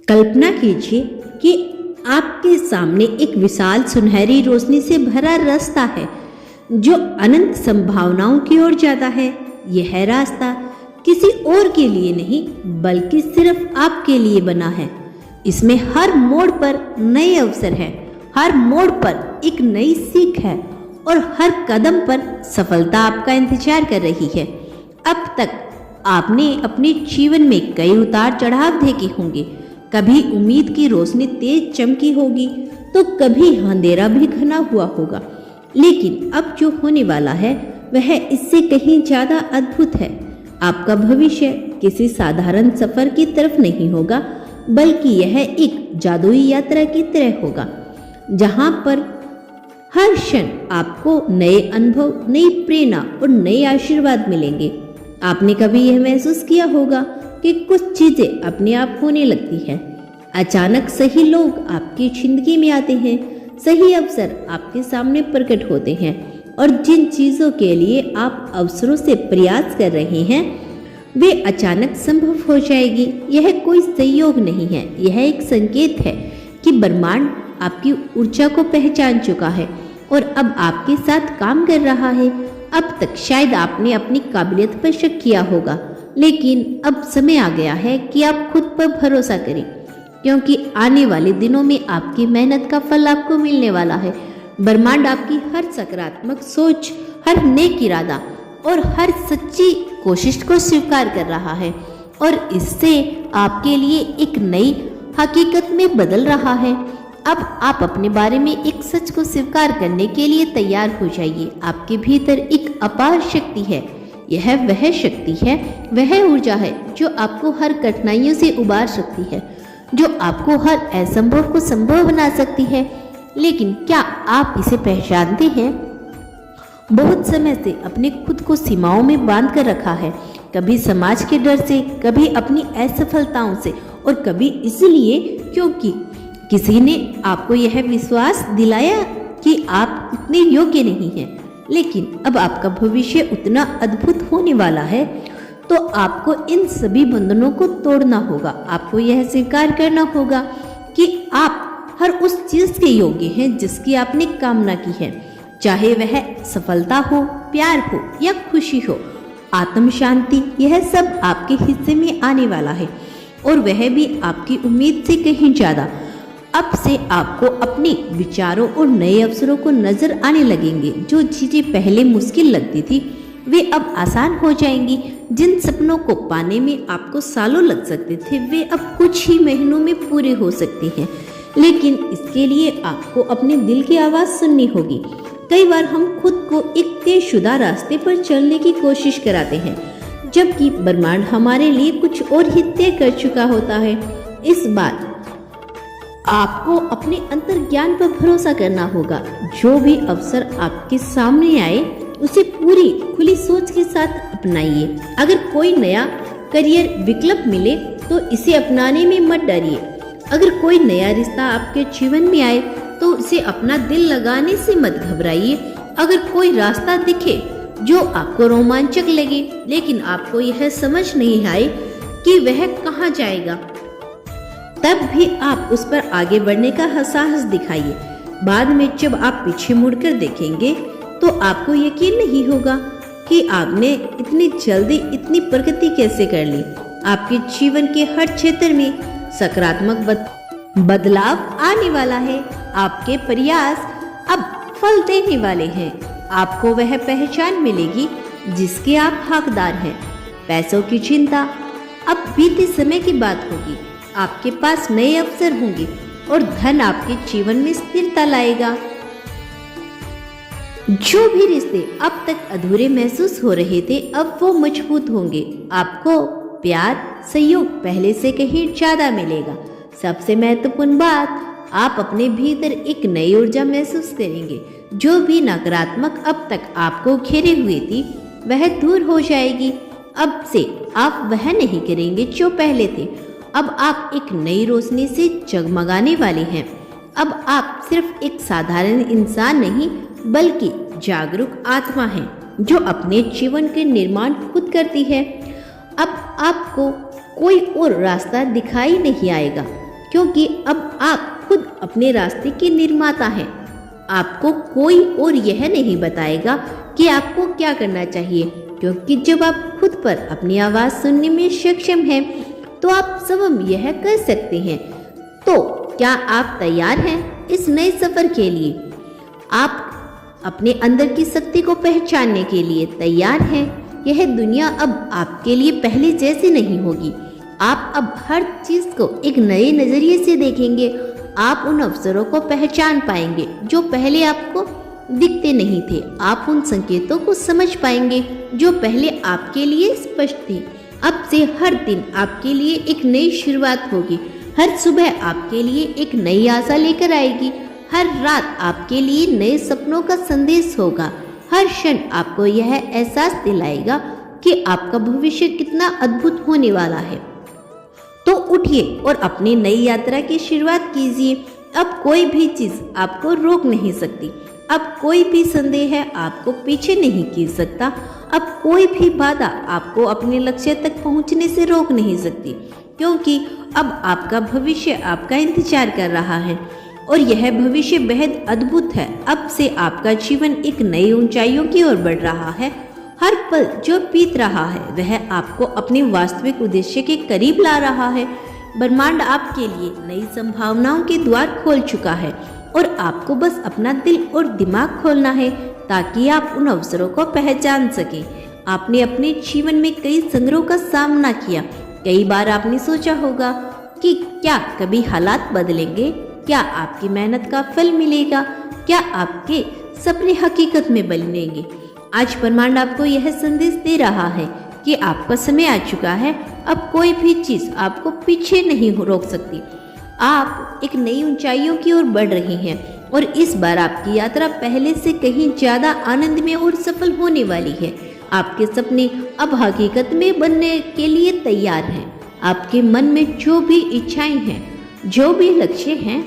कल्पना कीजिए कि आपके सामने एक विशाल सुनहरी रोशनी से भरा रास्ता है जो अनंत संभावनाओं की ओर जाता है। यह रास्ता किसी और के लिए नहीं बल्कि सिर्फ आपके लिए बना है। इसमें हर मोड़ पर नए अवसर हैं, हर मोड़ पर एक नई सीख है और हर कदम पर सफलता आपका इंतजार कर रही है। अब तक आपने अपने जीवन में कई उतार चढ़ाव देखे होंगे। कभी उम्मीद की रोशनी तेज चमकी होगी तो कभी अंधेरा भी घना हुआ होगा, लेकिन अब जो होने वाला है वह इससे कहीं ज्यादा अद्भुत है। आपका भविष्य किसी साधारण सफर की तरफ नहीं होगा, बल्कि यह एक जादुई यात्रा की तरह होगा, जहां पर हर क्षण आपको नए अनुभव, नई प्रेरणा और नए आशीर्वाद मिलेंगे। आपने कभी यह महसूस किया होगा कि कुछ चीजें अपने आप होने लगती हैं। अचानक सही लोग आपकी जिंदगी में आते हैं, सही अवसर आपके सामने प्रकट होते हैं और जिन चीजों के लिए आप अवसरों से प्रयास कर रहे हैं वे अचानक संभव हो जाएगी। यह कोई संयोग नहीं है, यह एक संकेत है कि ब्रह्मांड आपकी ऊर्जा को पहचान चुका है और अब आपके साथ काम कर रहा है। अब तक शायद आपने अपनी काबिलियत पर शक किया होगा, लेकिन अब समय आ गया है कि आप खुद पर भरोसा करें, क्योंकि आने वाले दिनों में आपकी मेहनत का फल आपको मिलने वाला है। ब्रह्मांड आपकी हर सकारात्मक सोच, हर नेक इरादा और हर सच्ची कोशिश को स्वीकार कर रहा है और इससे आपके लिए एक नई हकीकत में बदल रहा है। अब आप अपने बारे में एक सच को स्वीकार करने के लिए तैयार हो जाइए। आपके भीतर एक अपार शक्ति है। यह वह शक्ति है, वह ऊर्जा है जो आपको हर कठिनाइयों से उबार सकती है, जो आपको हर असंभव को संभव बना सकती है। लेकिन क्या आप इसे पहचानते हैं? बहुत समय से अपने खुद को सीमाओं में बांध कर रखा है, कभी समाज के डर से, कभी अपनी असफलताओं से और कभी इसलिए क्योंकि किसी ने आपको यह विश्वास दिलाया कि आप उतने योग्य नहीं हैं। लेकिन अब आपका भविष्य उतना अद्भुत होने वाला है तो आपको इन सभी बंधनों को तोड़ना होगा। आपको यह स्वीकार करना होगा कि आप हर उस चीज के योग्य हैं जिसकी आपने कामना की है, चाहे वह सफलता हो, प्यार हो या खुशी हो, आत्म शांति, यह सब आपके हिस्से में आने वाला है और वह भी आपकी उम्मीद से कहीं ज्यादा। अब से आपको अपने विचारों और नए अवसरों को नजर आने लगेंगे। जो चीजें पहले मुश्किल लगती थी वे अब आसान हो जाएंगी। जिन सपनों को पाने में आपको सालों लग सकते थे वे अब कुछ ही महीनों में पूरे हो सकते हैं। लेकिन इसके लिए आपको अपने दिल की आवाज सुननी होगी। कई बार हम खुद को एक तयशुदा रास्ते पर चलने की कोशिश कराते हैं, जबकि ब्रह्मांड हमारे लिए कुछ और ही तय कर चुका होता है। इस बार आपको अपने अंतर्ज्ञान पर भरोसा करना होगा। जो भी अवसर आपके सामने आए उसे पूरी खुली सोच के साथ अपनाइए। अगर कोई नया करियर विकल्प मिले तो इसे अपनाने में मत डरिए। अगर कोई नया रिश्ता आपके जीवन में आए तो उसे अपना दिल लगाने से मत घबराइए। अगर कोई रास्ता दिखे जो आपको रोमांचक लगे लेकिन आपको यह समझ नहीं आए कि वह कहाँ जाएगा, तब भी आप उस पर आगे बढ़ने का साहस दिखाइए। बाद में जब आप पीछे मुड़कर देखेंगे तो आपको यकीन नहीं होगा कि आपने इतनी जल्दी इतनी प्रगति कैसे कर ली। आपके जीवन के हर क्षेत्र में सकारात्मक बदलाव आने वाला है। आपके प्रयास अब फल देने वाले हैं। आपको वह पहचान मिलेगी जिसके आप हकदार हैं। पैसों की चिंता अब बीते समय की बात होगी। आपके पास नए अवसर होंगे और धन आपके जीवन में स्थिरता लाएगा। जो भी रिश्ते अब तक अधूरे महसूस हो रहे थे अब वो मजबूत होंगे। आपको प्यार, सहयोग पहले से कहीं ज्यादा मिलेगा। सबसे महत्वपूर्ण बात, आप अपने भीतर एक नई ऊर्जा महसूस करेंगे। जो भी नकारात्मक अब तक आपको घेरे हुए थी वह दूर हो जाएगी। अब से आप वह नहीं करेंगे जो पहले थे। अब आप एक नई रोशनी से जगमगाने वाले हैं। अब आप सिर्फ एक साधारण इंसान नहीं बल्कि जागरूक आत्मा हैं जो अपने जीवन के निर्माण खुद करती है। अब आपको कोई और रास्ता दिखाई नहीं आएगा। क्योंकि अब आप खुद अपने रास्ते के निर्माता हैं। आपको कोई और यह नहीं बताएगा कि आपको क्या करना चाहिए, क्योंकि जब आप खुद पर अपनी आवाज़ सुनने में सक्षम हैं तो आप स्वयं यह कर सकते हैं। तो क्या आप तैयार हैं इस नए सफर के लिए? आप अपने अंदर की शक्ति को पहचानने के लिए तैयार हैं? यह दुनिया अब आपके लिए पहले जैसी नहीं होगी। आप अब हर चीज़ को एक नए नज़रिए से देखेंगे। आप उन अवसरों को पहचान पाएंगे जो पहले आपको दिखते नहीं थे। आप उन संकेतों को समझ पाएंगे जो पहले आपके लिए स्पष्ट थे। अब से हर दिन आपके लिए एक नई शुरुआत होगी। हर सुबह आपके लिए एक नई आशा लेकर आएगी। हर रात आपके लिए नए सपनों का संदेश होगा। हर क्षण आपको यह एहसास दिलाएगा कि आपका भविष्य कितना अद्भुत होने वाला है। तो उठिए और अपनी नई यात्रा की शुरुआत कीजिए। अब कोई भी चीज़ आपको रोक नहीं सकती। अब कोई भी संदेह आपको पीछे नहीं खींच सकता। अब कोई भी बाधा आपको अपने लक्ष्य तक पहुंचने से रोक नहीं सकती, क्योंकि अब आपका भविष्य आपका इंतजार कर रहा है और यह भविष्य बेहद अद्भुत है। अब से आपका जीवन एक नई ऊंचाइयों की ओर बढ़ रहा है। हर पल जो बीत रहा है वह आपको अपने वास्तविक उद्देश्य के करीब ला रहा है। ब्रह्मांड आपके लिए नई संभावनाओं के द्वार खोल चुका है और आपको बस अपना दिल और दिमाग खोलना है ताकि आप उन अवसरों को पहचान सकें। आपने अपने जीवन में कई संग्रहों का सामना किया। कई बार आपने सोचा होगा कि क्या कभी हालात बदलेंगे, क्या आपकी मेहनत का फल मिलेगा, क्या आपके सपने हकीकत में बनेंगे। आज ब्रह्मांड आपको यह संदेश दे रहा है कि आपका समय आ चुका है। अब कोई भी चीज़ आपको पीछे नहीं रोक सकती। आप एक नई ऊंचाइयों की ओर बढ़ रहे हैं और इस बार आपकी यात्रा पहले से कहीं ज़्यादा आनंदमय और सफल होने वाली है। आपके सपने अब हकीकत में बनने के लिए तैयार हैं। आपके मन में जो भी इच्छाएं हैं, जो भी लक्ष्य हैं,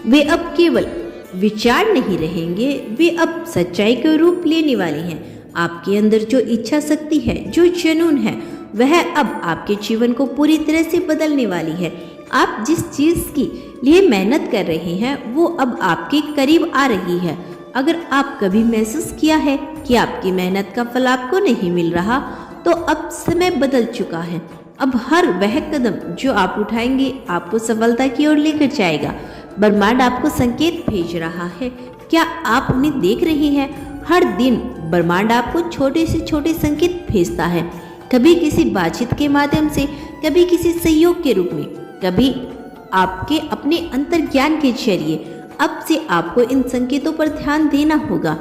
वे अब केवल विचार नहीं रहेंगे, वे अब सच्चाई का रूप लेने वाले हैं। आपके अंदर जो इच्छा शक्ति है, जो जुनून है, वह अब आपके जीवन को पूरी तरह से बदलने वाली है। आप जिस चीज़ के लिए मेहनत कर रहे हैं वो अब आपके करीब आ रही है। अगर आप कभी महसूस किया है कि आपकी मेहनत का फल आपको नहीं मिल रहा, तो अब समय बदल चुका है। अब हर वह कदम जो आप उठाएंगे आपको सफलता की ओर लेकर जाएगा। ब्रह्मांड आपको संकेत भेज रहा है। क्या आप उन्हें देख रहे हैं? हर दिन ब्रह्मांड आपको छोटे से छोटे संकेत भेजता है, कभी किसी बातचीत के माध्यम से, कभी किसी सहयोग के रूप में, कभी आपके अपने अंतर्ज्ञान के जरिए। अब से आपको इन संकेतों पर ध्यान देना होगा।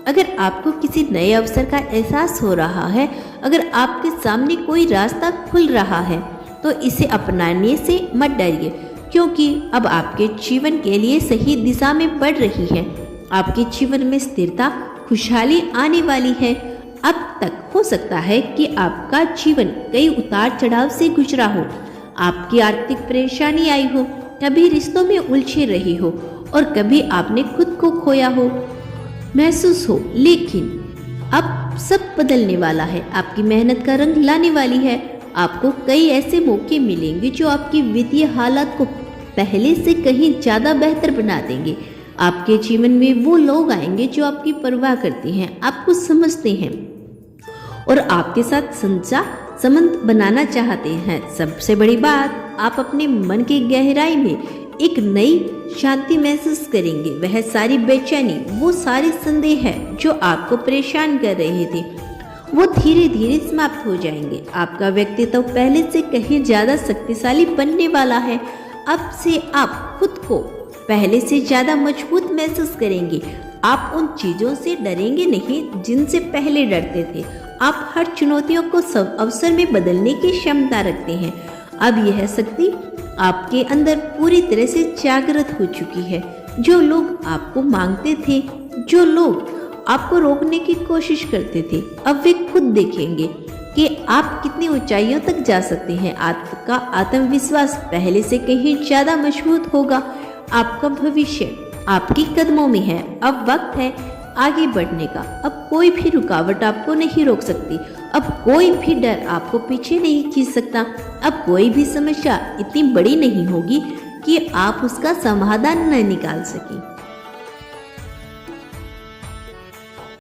अगर आपको किसी नए अवसर का एहसास हो रहा है, अगर आपके सामने कोई रास्ता खुल रहा है, तो इसे अपनाने से मत डरिए, क्योंकि अब आपके जीवन के लिए सही दिशा में बढ़ रही है। आपके जीवन में स्थिरता, खुशहाली आने वाली है। अब तक हो सकता है कि आपका जीवन कई उतार चढ़ाव से गुजरा हो, आपकी आर्थिक परेशानी आई हो, कभी रिश्तों में उलझे रही हो और कभी आपने खुद को खोया हो महसूस हो, लेकिन अब सब बदलने वाला है। आपकी मेहनत का रंग लाने वाली है। आपको कई ऐसे मौके मिलेंगे जो आपकी वित्तीय हालत को पहले से कहीं ज़्यादा बेहतर बना देंगे। आपके जीवन में वो लोग आएंगे जो आपकी परवाह करते हैं, आपको समझते हैं और आपके साथ सच्चा संबंध बनाना चाहते हैं। सबसे बड़ी बात, आप अपने मन की गहराई में एक नई शांति महसूस करेंगे। वह सारी बेचैनी, वो सारे संदेह है जो आपको परेशान कर रहे थे, वो धीरे धीरे समाप्त हो जाएंगे। आपका व्यक्तित्व पहले से कहीं ज़्यादा शक्तिशाली बनने वाला है। अब से आप खुद को पहले से ज़्यादा मजबूत महसूस करेंगे। आप उन चीज़ों से डरेंगे नहीं जिनसे पहले डरते थे। आप हर चुनौतियों को सब अवसर में बदलने की क्षमता रखते हैं। अब यह शक्ति आपके अंदर पूरी तरह से जागृत हो चुकी है। जो लोग आपको मांगते थे, जो लोग आपको रोकने की कोशिश करते थे, अब वे खुद देखेंगे कि आप कितनी ऊंचाइयों तक जा सकते हैं। आपका आत्मविश्वास पहले से कहीं ज़्यादा मजबूत होगा। आपका भविष्य आपके कदमों में है। अब वक्त है आगे बढ़ने का। अब कोई भी रुकावट आपको नहीं रोक सकती। अब कोई भी डर आपको पीछे नहीं खींच सकता। अब कोई भी समस्या इतनी बड़ी नहीं होगी कि आप उसका समाधान न निकाल सकें।